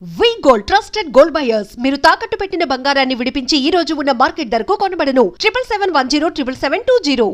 వి gold trusted gold buyers మీరు తాకట్టు పెట్టిన బంగారాన్ని విడిపించి ఈ రోజు ఉన్న మార్కెట్ ధరకు కొనబడను 7771077720.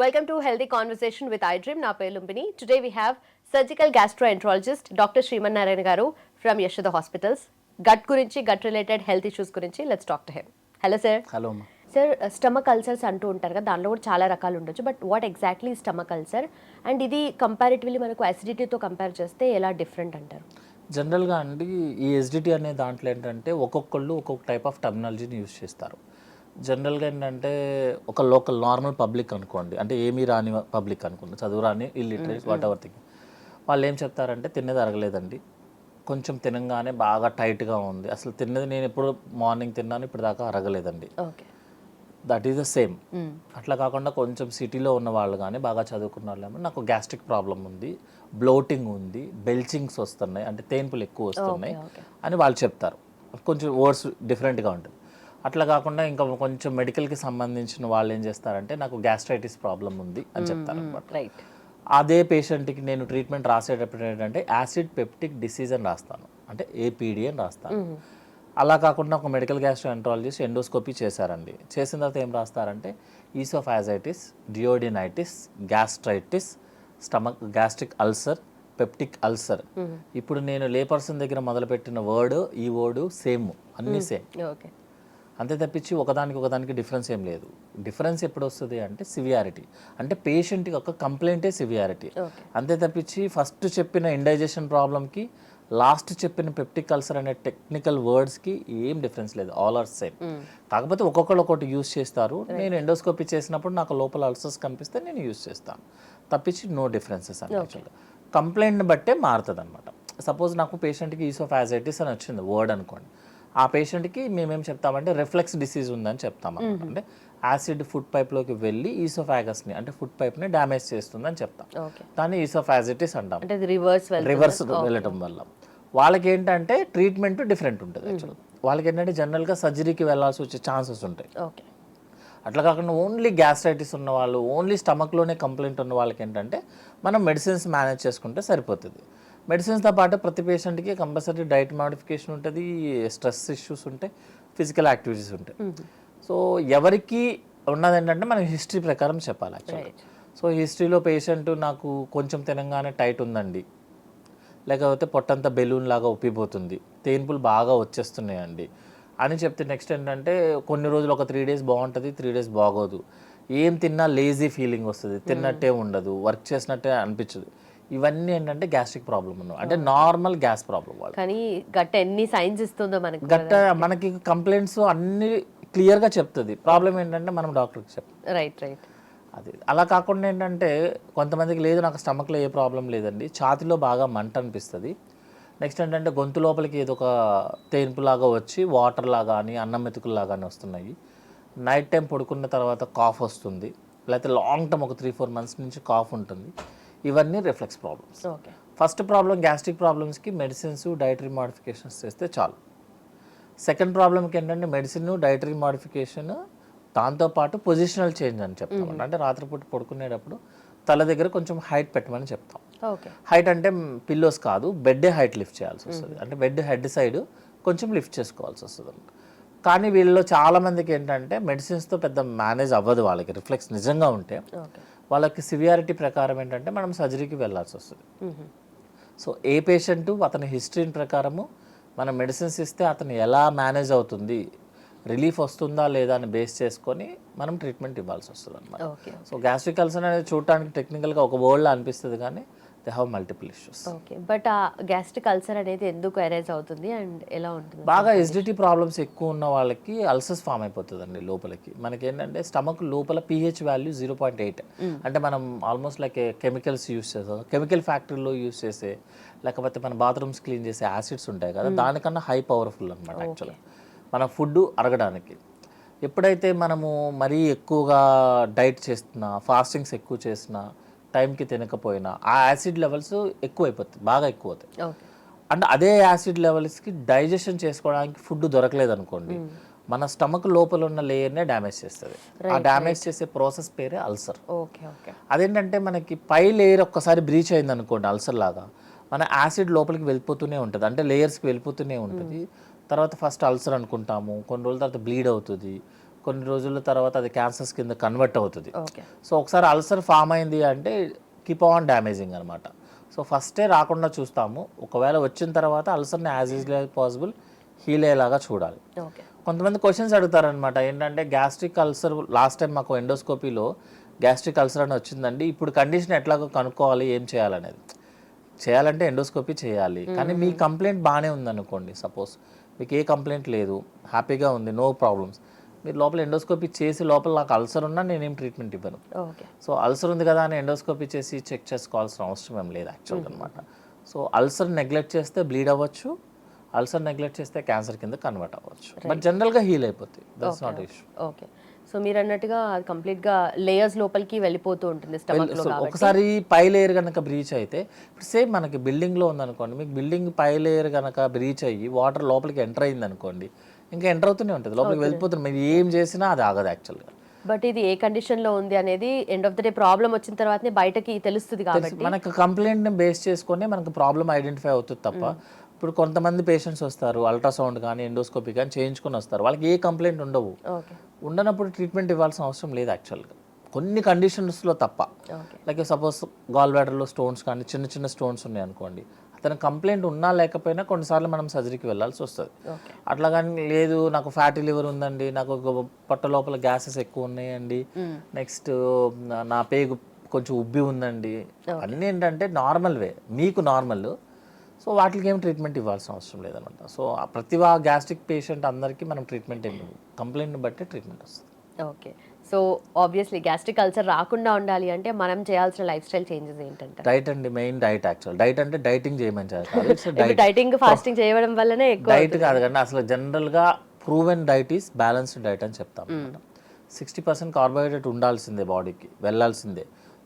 Welcome to Healthy Conversation with iDream. Na peru Lumpini. Today we have surgical gastroenterologist Dr. Sriman Narayan garu from Yashoda Hospitals. Gut గురించి gut related health issues గురించి let's talk to him. Hello sir. Hello అమ్మా. Sir stomach ulcers అంటూ ఉంటారు కదా, దానిలో కూడా చాలా రకాలు ఉండొచ్చు. But what exactly stomach ulcer and ఇది కంపారిటివ్లీ మనకు అసిడిటీతో కంపేర్ చేస్తే ఎలా డిఫరెంట్ అంటారు? జనరల్గా అండి ఈ ఎస్డిటీ అనే దాంట్లో ఏంటంటే ఒక్కొక్కళ్ళు ఒక్కొక్క టైప్ ఆఫ్ టెర్మినాలజీని యూజ్ చేస్తారు. జనరల్గా ఏంటంటే ఒక లోకల్ నార్మల్ పబ్లిక్ అనుకోండి, అంటే ఏమీ రాని పబ్లిక్ అనుకోండి, చదువు రాని ఇల్లిటరేట్ వాట్ ఎవర్ థింగ్, వాళ్ళు ఏం చెప్తారంటే తినేది అరగలేదండి, కొంచెం తినగానే బాగా టైట్గా ఉంది, అసలు తిన్నది నేను ఎప్పుడు మార్నింగ్ తిన్నాను ఇప్పుడు దాకా అరగలేదండి. Okay, that is the same. అట్లా కాకుండా కొంచెం సిటీలో ఉన్న వాళ్ళు కానీ బాగా చదువుకున్న వాళ్ళు నాకు గ్యాస్ట్రిక్ ప్రాబ్లం ఉంది, బ్లోటింగ్ ఉంది, బెల్చింగ్స్ వస్తున్నాయి, అంటే తేన్పులు ఎక్కువ వస్తున్నాయి అని వాళ్ళు చెప్తారు. కొంచెం వర్డ్స్ డిఫరెంట్గా ఉంటుంది. అట్లా కాకుండా ఇంకా కొంచెం మెడికల్కి సంబంధించిన వాళ్ళు ఏం చేస్తారంటే నాకు గ్యాస్ట్రైటిస్ ప్రాబ్లం ఉంది అని చెప్తారు అనమాట. రైట్. అదే పేషెంట్కి నేను ట్రీట్మెంట్ రాసేటప్పుడు ఏంటంటే యాసిడ్ పెప్టిక్ డిసీజ్ అని రాస్తాను, అంటే ఏపీడీ అని రాస్తాను. అలా కాకుండా ఒక మెడికల్ గ్యాస్ట్రోఎంట్రాలజిస్ట్ ఎండోస్కోపీ చేశారండి, చేసిన తర్వాత ఏం రాస్తారంటే oesophagitis, duodenitis, gastritis, stomach gastric ulcer, peptic ulcer. ఇప్పుడు నేను లే పర్సన్ దగ్గర మొదలుపెట్టిన వర్డ్ ఈ వర్డ్ సేమ్, అన్నీ సేమ్. ఓకే, అంతే తప్పించి ఒకదానికి డిఫరెన్స్ ఏం లేదు. డిఫరెన్స్ ఎప్పుడు వస్తుంది అంటే సివియారిటీ, అంటే పేషెంట్ యొక్క కంప్లైంటే సివియారిటీ. అంతే తప్పించి ఫస్ట్ చెప్పిన ఇండైజెషన్ ప్రాబ్లమ్కి లాస్ట్ చెప్పిన పెప్టిక్ అల్సర్ అనే టెక్నికల్ వర్డ్స్కి ఏం డిఫరెన్స్ లేదు, ఆల్ ఆర్ సేమ్. కాకపోతే ఒక్కొక్కరు ఒకటి యూజ్ చేస్తారు. నేను ఎండోస్కోపీ చేసినప్పుడు నాకు లోపల అల్సర్స్ కనిపిస్తే నేను యూజ్ చేస్తాను, తప్పించి నో డిఫరెన్సెస్ అని. యాక్చువల్గా కంప్లైంట్ని బట్టే మారుతుంది అనమాట. సపోజ్ నాకు పేషెంట్కి ఈసోఫాజైటిస్ అని వచ్చింది వర్డ్ అనుకోండి, ఆ పేషెంట్కి మేమేం చెప్తామంటే రిఫ్లెక్స్ డిసీజ్ ఉందని చెప్తాం అనమాట. అంటే యాసిడ్ ఫుడ్ పైప్లోకి వెళ్ళి ఈసోఫాగస్ని, అంటే ఫుడ్ పైప్ని డ్యామేజ్ చేస్తుందని చెప్తాం. దాన్ని ఈసోఫాజిటిస్ అంటాం, రివర్స్ వెళ్ళటం వల్ల. వాళ్ళకి ఏంటంటే ట్రీట్మెంట్ డిఫరెంట్ ఉంటుంది. యాక్చువల్గా వాళ్ళకి ఏంటంటే జనరల్గా సర్జరీకి వెళ్ళాల్సి వచ్చే ఛాన్సెస్ ఉంటాయి. అట్లా కాకుండా ఓన్లీ గ్యాస్ట్రైటిస్ ఉన్న వాళ్ళు, ఓన్లీ స్టమక్లోనే కంప్లైంట్ ఉన్న వాళ్ళకి ఏంటంటే మనం మెడిసిన్స్ మేనేజ్ చేసుకుంటే సరిపోతుంది. మెడిసిన్స్తో పాటు ప్రతి పేషెంట్కి కంపల్సరీ డైట్ మోడిఫికేషన్ ఉంటుంది, స్ట్రెస్ ఇష్యూస్ ఉంటాయి, ఫిజికల్ యాక్టివిటీస్ ఉంటాయి. సో ఎవరికి ఉన్నది ఏంటంటే మనం హిస్టరీ ప్రకారం చెప్పాలి యాక్చువల్గా. సో హిస్టరీలో పేషెంట్ నాకు కొంచెం తినగానే టైట్ ఉందండి, లేకపోతే పొట్టంతా బెలూన్ లాగా ఉప్పిపోతుంది, తేన్పులు బాగా వచ్చేస్తున్నాయండి అని చెప్తే నెక్స్ట్ ఏంటంటే కొన్ని రోజులు ఒక 3 days బాగుంటుంది, 3 days బాగోదు, ఏం తిన్నా లేజీ ఫీలింగ్ వస్తుంది, తిన్నట్టే ఉండదు, వర్క్ చేసినట్టే అనిపించదు. ఇవన్నీ ఏంటంటే గ్యాస్ట్రిక్ ప్రాబ్లం ఉన్నాం, అంటే నార్మల్ గ్యాస్ ప్రాబ్లం. వాళ్ళు కానీ గట్ట ఎన్ని సైన్స్ ఇస్తుందో మనకి, గట్ట మనకి కంప్లైంట్స్ అన్ని క్లియర్గా చెప్తుంది. ప్రాబ్లం ఏంటంటే మనం డాక్టర్కి చెప్తాం. Right right. అది అలా కాకుండా ఏంటంటే కొంతమందికి లేదు నాకు స్టమక్లో ఏ ప్రాబ్లం లేదండి, ఛాతిలో బాగా మంట అనిపిస్తుంది, నెక్స్ట్ ఏంటంటే గొంతు లోపలికి ఏదో ఒక తేన్పులాగా వచ్చి వాటర్ లాగా అని అన్నం మెతుకుల్లాగా అని వస్తున్నాయి, నైట్ టైం పడుకున్న తర్వాత కాఫ్ వస్తుంది, లేకపోతే లాంగ్ టర్మ్ ఒక 3-4 months నుంచి కాఫ్ ఉంటుంది. ఇవన్నీ reflux problems. First problem gastric ప్రాబ్లమ్స్కి మెడిసిన్స్, డైటరీ మోడిఫికేషన్స్ చేస్తే చాలు. సెకండ్ ప్రాబ్లంకి ఏంటంటే మెడిసిన్, డైటరీ మోడిఫికేషన్, దాంతోపాటు పొజిషనల్ చేంజ్ అని చెప్తాం. అంటే రాత్రిపూట పడుకునేటప్పుడు తల దగ్గర కొంచెం హైట్ పెట్టమని చెప్తాం. హైట్ అంటే పిల్లోస్ కాదు, బెడ్ హైట్ లిఫ్ట్ చేయాల్సి వస్తుంది, అంటే బెడ్ హెడ్ సైడ్ కొంచెం లిఫ్ట్ చేసుకోవాల్సి వస్తుంది అనమాట. కానీ వీళ్ళలో చాలామందికి ఏంటంటే మెడిసిన్స్తో పెద్ద మేనేజ్ అవ్వదు, వాళ్ళకి రిఫ్లెక్స్ నిజంగా ఉంటే వాళ్ళకి సివియారిటీ ప్రకారం ఏంటంటే మనం సర్జరీకి వెళ్ళాల్సి వస్తుంది. సో ఏ పేషెంట్ అతని హిస్టరీ ప్రకారము మనం మెడిసిన్స్ ఇస్తే అతను ఎలా మేనేజ్ అవుతుంది, రిలీఫ్ వస్తుందా లేదా అని బేస్ చేసుకొని మనం ట్రీట్మెంట్ ఇవ్వాల్సి వస్తుంది అనమాట. సో గ్యాస్ట్రిక్ అల్సర్ అనేది చూడటానికి టెక్నికల్గా ఒక వర్డ్లో అనిపిస్తుంది కానీ they have multiple issues. Okay, but ఆ గ్యాస్ట్రిక్ అల్సర్ అనేది ఎందుకు అరైజ్ అవుతుంది అండ్ ఎలా ఉంటుంది? బాగా ఎసిడిటీ ప్రాబ్లమ్స్ ఎక్కువ ఉన్న వాళ్ళకి అల్సర్స్ ఫామ్ అయిపోతుందండి లోపలికి. మనకి ఏంటంటే స్టమక్ లోపల pH వాల్యూ 0.8, అంటే మనం ఆల్మోస్ట్ లైక్ కెమికల్స్ యూస్ చేస్తాం, కెమికల్ ఫ్యాక్టరీలో యూస్ చేసే లేకపోతే మన బాత్రూమ్స్ క్లీన్ చేసే యాసిడ్స్ ఉంటాయి కదా, దానికన్నా హై పవర్ఫుల్ అనమాట యాక్చువల్గా మన ఫుడ్ అరగడానికి. ఎప్పుడైతే మనము మరీ ఎక్కువగా డైట్ చేస్తున్నా, ఫాస్టింగ్స్ ఎక్కువ చేసినా, టైంకి తినకపోయినా ఆ యాసిడ్ లెవెల్స్ ఎక్కువ అయిపోతాయి, బాగా ఎక్కువ అవుతాయి. అంటే అదే యాసిడ్ లెవెల్స్కి డైజెషన్ చేసుకోవడానికి ఫుడ్ దొరకలేదు అనుకోండి, మన స్టమక్ లోపల ఉన్న లేయర్నే డ్యామేజ్ చేస్తుంది. ఆ డ్యామేజ్ చేసే ప్రాసెస్ పేరే అల్సర్. Okay okay. అదేంటంటే మనకి పై లేయర్ ఒక్కసారి బ్రీచ్ అయింది అనుకోండి అల్సర్ లాగా, మన యాసిడ్ లోపలికి వెళ్ళిపోతూనే ఉంటుంది, అంటే లేయర్స్కి వెళ్ళిపోతూనే ఉంటుంది. తర్వాత ఫస్ట్ అల్సర్ అనుకుంటాము, కొన్ని రోజుల తర్వాత బ్లీడ్ అవుతుంది, కొన్ని రోజుల తర్వాత అది క్యాన్సర్స్ కింద కన్వర్ట్ అవుతుంది. సో ఒకసారి అల్సర్ ఫామ్ అయింది అంటే కీప్ ఆన్ డ్యామేజింగ్ అనమాట. సో ఫస్టే రాకుండా చూస్తాము, ఒకవేళ వచ్చిన తర్వాత అల్సర్ని as easily as possible heal అయ్యేలాగా చూడాలి. కొంతమంది క్వశ్చన్స్ అడుగుతారనమాట, ఏంటంటే గ్యాస్ట్రిక్ అల్సర్ లాస్ట్ టైం మాకు ఎండోస్కోపీలో గ్యాస్ట్రిక్ అల్సర్ అని వచ్చిందండి, ఇప్పుడు కండిషన్ ఎట్లాగో కనుక్కోవాలి, ఏం చేయాలనేది. చేయాలంటే ఎండోస్కోపీ చేయాలి, కానీ మీ కంప్లైంట్ బాగానే ఉందనుకోండి, సపోజ్ మీకు ఏ కంప్లైంట్ లేదు, హ్యాపీగా ఉంది, నో ప్రాబ్లమ్స్, మీరు లోపల ఎండోస్కోపీ చేసి లోపల నాకు అల్సర్ ఉన్నా నేనేం ట్రీట్మెంట్ ఇవ్వను. సో అల్సర్ ఉంది కదా అని ఎండోస్కోపీ చేసి చెక్ చేసుకోవాల్సిన అవసరం ఏం లేదు యాక్చువల్గా అనమాట. సో అల్సర్ నెగ్లెక్ట్ చేస్తే బ్లీడ్ అవ్వచ్చు, అల్సర్ నెగ్లెక్ట్ చేస్తే క్యాన్సర్ కింద కన్వర్ట్ అవ్వచ్చు, బట్ జనరల్గా హీల్ అయిపోతుంది, that's not issue. Okay. So మీరు అన్నట్టుగా అది కంప్లీట్గా లేయర్స్ లోపలికి వెళ్ళిపోతూ ఉంటుంది స్టమక్లో. ఒకసారి పై లేయర్ కనుక బ్రీచ్ అయితే, ఇప్పుడు సేమ్ మనకి బిల్డింగ్లో ఉందనుకోండి, మీకు బిల్డింగ్ పై లేయర్ కనుక బ్రీచ్ అయ్యి వాటర్ లోపలికి ఎంటర్ అయింది అనుకోండి, ఇంకా ఎంటర్ అవుతూనే ఉంటుంది, లోపలికి వెళ్ళిపోతుంది, మీరు ఏం చేసినా అది ఆగదు యాక్చువల్గా. బట్ ఇది ఏ కండిషన్లో ఉంది అనేది end of the day problem వచ్చిన తర్వాతనే బయటకి తెలుస్తుంది కాబట్టి మనకు కంప్లైంట్ని బేస్ చేసుకొని మనకు ప్రాబ్లం ఐడెంటిఫై అవుతుంది తప్ప, ఇప్పుడు కొంతమంది పేషెంట్స్ వస్తారు అల్ట్రాసౌండ్ కానీ ఎండోస్కోపీ కానీ చేయించుకొని వస్తారు, వాళ్ళకి ఏ కంప్లైంట్ ఉండవు, ఉండనప్పుడు ట్రీట్మెంట్ ఇవ్వాల్సిన అవసరం లేదు యాక్చువల్గా, కొన్ని కండిషన్స్లో తప్ప. లైక్ సపోజ్ గాల్ బ్లాడర్లో స్టోన్స్ కానీ చిన్న చిన్న స్టోన్స్ ఉన్నాయి అనుకోండి, అతను కంప్లైంట్ ఉన్నా లేకపోయినా కొన్నిసార్లు మనం సర్జరీకి వెళ్ళాల్సి వస్తుంది. అట్లా కానీ లేదు నాకు ఫ్యాటీ లివర్ ఉందండి, నాకు పొట్ట లోపల గ్యాసెస్ ఎక్కువ ఉన్నాయండి, నెక్స్ట్ నా పేగు కొంచెం ఉబ్బి ఉందండి, అన్నీ ఏంటంటే నార్మల్ వే, మీకు నార్మల్, సో వాటికి ఏం ట్రీట్మెంట్ ఇవ్వాల్సిన అవసరం లేదనమాట. సో ప్రతి గ్యాస్ట్రిక్ పేషెంట్ అందరికీ మనం ట్రీట్మెంట్ ఏమి కంప్లైంట్ని బట్టి ట్రీట్మెంట్ వస్తుంది. Okay. So obviously gastric ulcer రాకుండా ఉండాలి అంటే మనం చేయాల్సిన లైఫ్ స్టైల్ చేంజెస్ ఏంటంటే డైట్ అండి, మెయిన్ డైట్. యాక్చువల్ డైట్ అంటే డైటింగ్ చేయమని చెప్పాలి, డైటింగ్ ఫాస్టింగ్ చేయడం వల్లనే ఎక్కువ డైట్ కాదు కానీ అసలు జనరల్గా proven diet is balanced diet అని చెప్తాం. 60% కార్బోహైడ్రేట్ ఉండాల్సిందే, బాడీకి వెళ్ళాల్సిందే,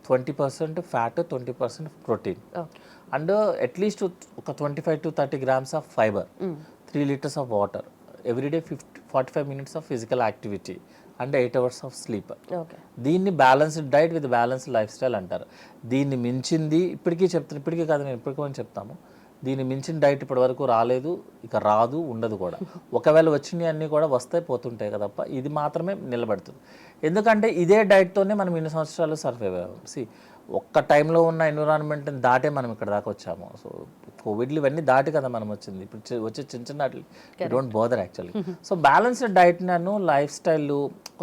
20% ఫ్యాట్, 20% ప్రోటీన్, అండ్ అట్లీస్ట్ ఒక 25 to 30 grams of fibre, 3 liters of water, everyday 45 minutes of physical activity and 8 hours of sleep. దీన్ని balanced diet with balanced lifestyle అంటారు. దీన్ని మించింది ఇప్పటికీ కాదు, నేను ఇప్పటికీ చెప్తాము, దీన్ని మించిన డైట్ ఇప్పటి వరకు రాలేదు, ఇక రాదు, ఉండదు కూడా. ఒకవేళ వచ్చినవి అన్నీ కూడా వస్తాయి పోతుంటాయి కదా తప్ప, ఇది మాత్రమే నిలబడుతుంది. ఎందుకంటే ఇదే డైట్తోనే మనం ఇన్ని సంవత్సరాలు సర్వైవ్ అయ్యాం. ఒక్క టైంలో ఉన్న ఎన్విరాన్మెంట్ని దాటే మనం ఇక్కడ దాకా వచ్చాము. సో కోవిడ్లు ఇవన్నీ దాటి కదా మనం వచ్చింది, ఇప్పుడు వచ్చే చిన్న చిన్న వాటి don't bother actually. So balanced diet నన్ను లైఫ్ స్టైల్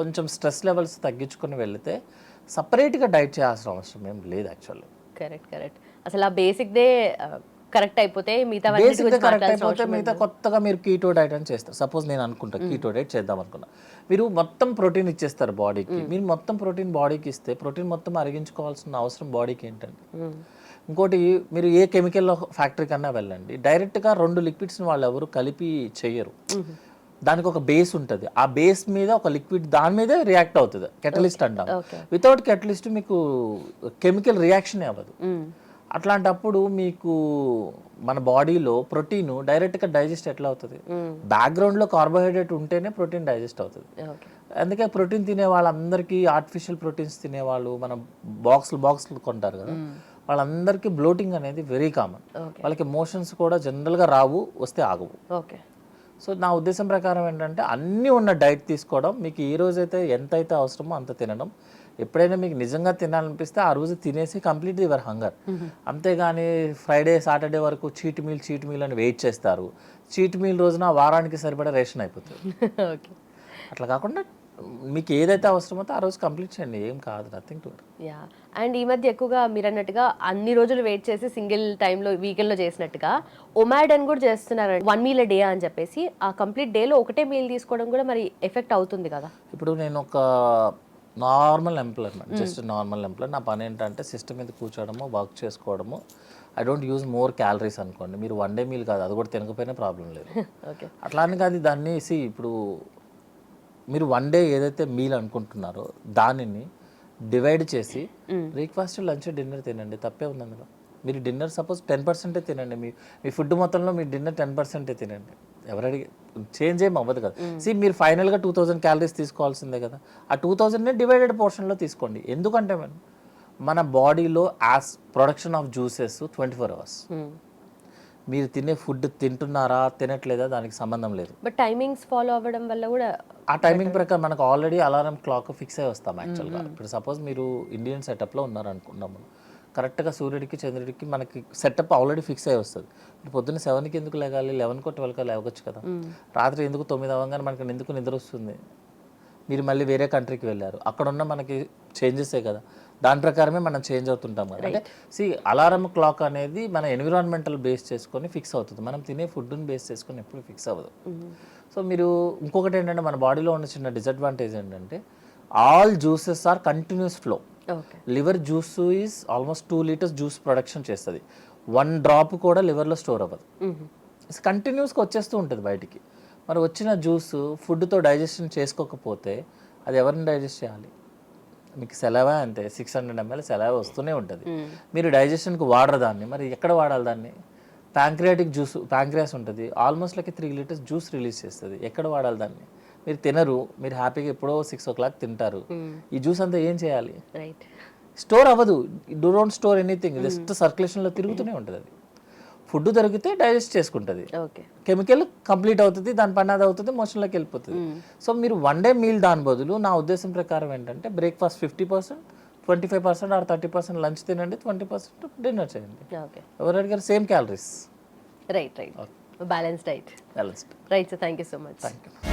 కొంచెం స్ట్రెస్ లెవెల్స్ తగ్గించుకొని వెళితే సపరేట్గా డైట్ చేయాల్సిన అవసరం ఏం లేదు యాక్చువల్లీ. కరెక్ట్. అసలు ఆ బేసిక్దే కరెక్ట్ అయిపోతే మిగతా కొత్తగా మీరు కీటో డైట్ అని చేస్తారు. సపోజ్ నేను అనుకుంటా కీటో డైట్ చేద్దాం అనుకున్నా, మీరు మొత్తం ప్రోటీన్ ఇచ్చేస్తారు బాడీకి, మీరు మొత్తం ప్రోటీన్ బాడీకి ఇస్తే ప్రోటీన్ మొత్తం అరిగించుకోవాల్సిన అవసరం బాడీకి ఏంటండి? ఇంకోటి, మీరు ఏ కెమికల్ ఫ్యాక్టరీ కన్నా వెళ్ళండి, డైరెక్ట్గా 2 లిక్విడ్స్ని వాళ్ళు ఎవరు కలిపి చెయ్యరు, దానికి ఒక బేస్ ఉంటుంది, ఆ బేస్ మీద ఒక లిక్విడ్ దాని మీదే రియాక్ట్ అవుతుంది, కెటలిస్ట్ అంటాం. వితౌట్ కెటలిస్ట్ మీకు కెమికల్ రియాక్షన్ అవ్వదు. అట్లాంటప్పుడు మీకు మన బాడీలో ప్రోటీన్ డైరెక్ట్గా డైజెస్ట్ ఎట్లా అవుతుంది? బ్యాక్గ్రౌండ్లో కార్బోహైడ్రేట్ ఉంటేనే ప్రోటీన్ డైజెస్ట్ అవుతుంది. అందుకే ప్రోటీన్ తినే వాళ్ళందరికీ, ఆర్టిఫిషియల్ ప్రోటీన్స్ తినేవాళ్ళు, మన బాక్స్లు కొంటారు కదా, వాళ్ళందరికీ బ్లోటింగ్ అనేది వెరీ కామన్. వాళ్ళకి మోషన్స్ కూడా జనరల్గా రావు, వస్తే ఆగవు. సో నా ఉద్దేశం ప్రకారం ఏంటంటే అన్నీ ఉన్న డైట్ తీసుకోవడం, మీకు ఏ రోజైతే ఎంతైతే అవసరమో అంత తినడం, ఎప్పుడైనా మీకు నిజంగా తినాలనిపిస్తే ఆ రోజు తినేసి కంప్లీట్ యువర్ హంగర్. అంతేగాని ఫ్రైడే సాటర్డే వరకు చీట్ మీల్ అని వెయిట్ చేస్తారు, చీట్ మీల్ రోజున వారానికి సరిపడా రేషన్ అయిపోతుంది. అట్లా కాకుండా మీకు ఏదైతే అవసరమో ఆ రోజు కంప్లీట్ చేయండి, ఏం కాదు, నథింగ్ టు. అండ్ ఈ మధ్య ఎక్కువగా మీరు అన్నట్టుగా అన్ని రోజులు వెయిట్ చేసి సింగిల్ టైంలో వీకెండ్లో చేసినట్టుగా ఒమాడ్ అని కూడా చేస్తున్నారు, 1 meal a day అని చెప్పేసి. ఆ కంప్లీట్ డేలో ఒకటే మీల్ తీసుకోవడం కూడా మరి ఎఫెక్ట్ అవుతుంది కదా? ఇప్పుడు నేను ఒక normal employee, just normal employee, నా పని ఏంటంటే సిస్టమ్ మీద కూర్చోవడము, వర్క్ చేసుకోవడము, I don't use more calories అనుకోండి. మీరు 1 day మీల్ కాదు, అది కూడా తినకపోయినా ప్రాబ్లం లేదు. అట్లా అని కాదు, దాన్ని ఇప్పుడు మీరు 1 day ఏదైతే మీల్ అనుకుంటున్నారో దానిని డివైడ్ చేసి బ్రేక్ఫాస్ట్, లంచ్, డిన్నర్ తినండి, తప్పే ఉంది అందులో. మీరు డిన్నర్ సపోజ్ 10% తినండి, మీ ఫుడ్ మొత్తంలో మీ డిన్నర్ 10% తినండి. ఎవరు అడిగి చేంజ్ ఏం అవ్వదు కదా. మీరు ఫైనల్గా 2000 క్యాలరీస్ తీసుకోవాల్సిందే కదా. ఆ 2000నే డివైడెడ్ పోర్షన్లో తీసుకోండి. ఎందుకంటే మన బాడీలో as production of juices 24 hours. మీరు తినే ఫుడ్ తింటున్నారా తినట్లేదా దానికి సంబంధం లేదు. బట్ టైమింగ్స్ ఫాలో అవ్వడం వల్ల కూడా ఆ టైమింగ్ ప్రకారం మనకు ఆల్రెడీ అలారం క్లాక్ ఫిక్స్ అయి వస్తాం యాక్చువల్గా. ఇప్పుడు సపోజ్ మీరు ఇండియన్ సెటప్లో ఉన్నారనుకున్నాము, కరెక్ట్గా సూర్యుడికి చంద్రుడికి మనకి సెటప్ ఆల్రెడీ ఫిక్స్ అయి వస్తుంది. ఇప్పుడు పొద్దున్న 7కి ఎందుకు లేగాలి, 11కో 12కో లేవచ్చు కదా. రాత్రి ఎందుకు 9 అవ్వగానే మనకి ఎందుకు నిద్ర వస్తుంది. మీరు మళ్ళీ వేరే కంట్రీకి వెళ్ళారు, అక్కడ ఉన్న మనకి చేంజెసే కదా, దాని ప్రకారమే మనం చేంజ్ అవుతుంటాం కదా. అంటే అలారం క్లాక్ అనేది మన ఎన్విరాన్మెంటల్ బేస్ చేసుకొని ఫిక్స్ అవుతుంది, మనం తినే ఫుడ్ని బేస్ చేసుకొని ఎప్పుడు ఫిక్స్ అవ్వదు. సో మీరు ఇంకొకటి ఏంటంటే మన బాడీలో ఉన్న చిన్న డిసడ్వాంటేజ్ ఏంటంటే all juices are continuous flow. Liver juice is almost 2 litres juice production చేస్తుంది, 1 డ్రాప్ కూడా లివర్లో స్టోర్ అవ్వదు. కంటిన్యూస్గా వచ్చేస్తూ ఉంటుంది బయటికి. మరి వచ్చిన జ్యూస్ ఫుడ్తో డైజెషన్ చేసుకోకపోతే అది ఎవరిని డైజెస్ట్ చేయాలి. మీకు సెలవా అంతే, 600 ml సెలవా వస్తూనే ఉంటుంది. మీరు డైజెషన్కి వాడరు దాన్ని, మరి ఎక్కడ వాడాలి దాన్ని. ప్యాంక్రియాటిక్ జ్యూస్, ప్యాంక్రియాస్ ఉంటుంది, almost like 3 litres juice release చేస్తుంది. ఎక్కడ వాడాలి దాన్ని. మీరు తినరు, మీరు హ్యాపీగా ఎప్పుడో 6 o'clock తింటారు. ఈ జ్యూస్ అంతా ఏం చేయాలి, స్టోర్ అవ్వదు. డోంట్ స్టోర్ ఎనీథింగ్, జస్ట్ సర్క్యులేషన్లో తిరుగుతూనే ఉంటుంది. అది ఫుడ్ దొరికితే డైజెస్ట్ చేసుకుంటుంది, కెమికల్ కంప్లీట్ అవుతుంది, దాని పని అది అవుతుంది, మోషన్లోకి వెళ్ళిపోతుంది. సో మీరు 1 day మీల్ దాని బదులు నా ఉద్దేశం ప్రకారం ఏంటంటే బ్రేక్ఫాస్ట్ 50%, 25% ఆర్ 30% లంచ్ తినండి, 20% డిన్నర్ చేయండి. ఎవరు అడిగారు, same calories. Right balance diet. Balanced. Right sir, thank you so much. Thank you.